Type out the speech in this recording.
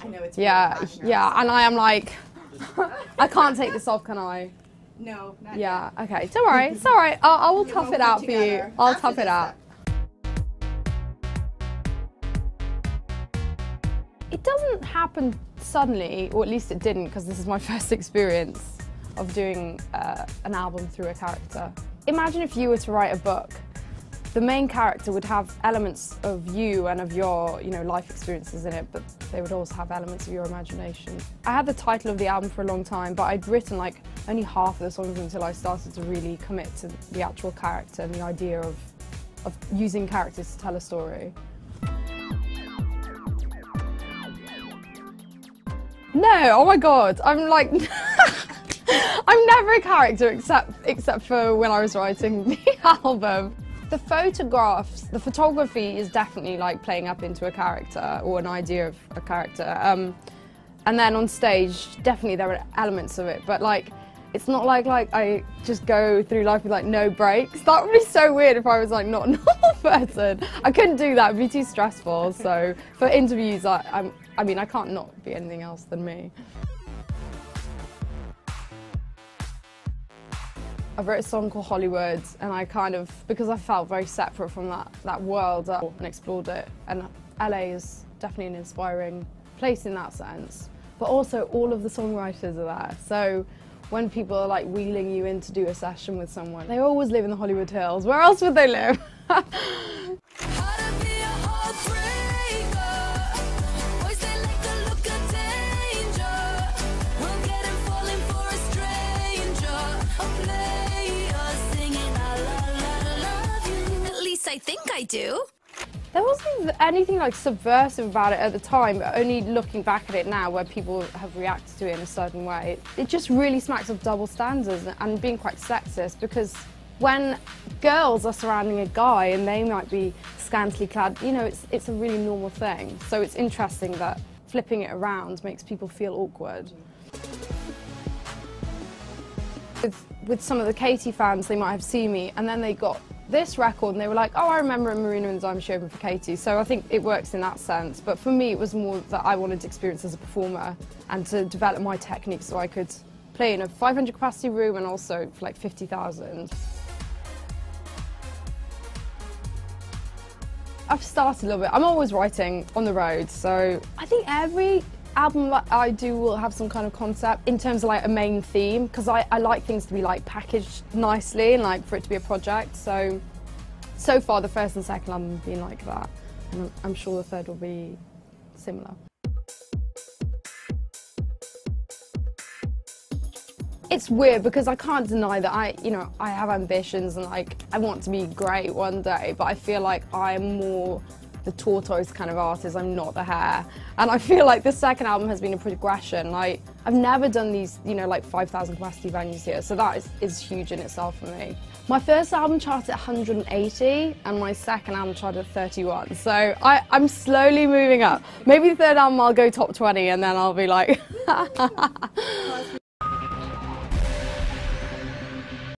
I know it's Yeah, really yeah, and I am like, I can't take this off, can I? No, not Yeah, yet. okay, don't worry, it's all right. I will tough it out for you. Together. I'll After tough it this out. It doesn't happen suddenly, or at least it didn't, because this is my first experience of doing an album through a character. Imagine if you were to write a book. The main character would have elements of you and of your, life experiences in it, but they would also have elements of your imagination. I had the title of the album for a long time, but I'd written like only half of the songs until I started to really commit to the actual character and the idea of using characters to tell a story. No, oh my God, I'm like, I'm never a character except for when I was writing the album. The photographs, the photography is definitely like playing up into a character or an idea of a character. And then on stage, definitely there are elements of it, but like, it's not like I just go through life with like no breaks. That would be so weird if I was like not a normal person. I couldn't do that, it'd be too stressful. So for interviews, I mean, I can't not be anything else than me. I wrote a song called Hollywood, and I kind of, because I felt very separate from that world and explored it. And LA is definitely an inspiring place in that sense. But also all of the songwriters are there. So when people are like wheeling you in to do a session with someone, they always live in the Hollywood Hills. Where else would they live? I think I do. There wasn't anything like subversive about it at the time, but only looking back at it now where people have reacted to it in a certain way, it just really smacks of double standards and being quite sexist, because when girls are surrounding a guy and they might be scantily clad, it's a really normal thing. So it's interesting that flipping it around makes people feel awkward. With some of the Katie fans, they might have seen me and then they got this record and they were like, oh, I remember Marina and Diamond she opened for Katie. So I think it works in that sense. But for me, it was more that I wanted to experience as a performer and to develop my technique so I could play in a 500 capacity room and also for like 50,000. I've started a little bit. I'm always writing on the road, so I think every album that I do will have some kind of concept in terms of like a main theme, because I like things to be like packaged nicely and like for it to be a project. So far the first and second album have been like that, and I'm sure the third will be similar. It's weird because I can't deny that I have ambitions and like I want to be great one day, but I feel like I'm more the tortoise kind of artist, I'm not the hare. And I feel like the second album has been a progression. Like, I've never done these, like 5,000 capacity venues here, so that is huge in itself for me. My first album charted at 180, and my second album charted at 31, so I'm slowly moving up. Maybe the third album I'll go top 20, and then I'll be like...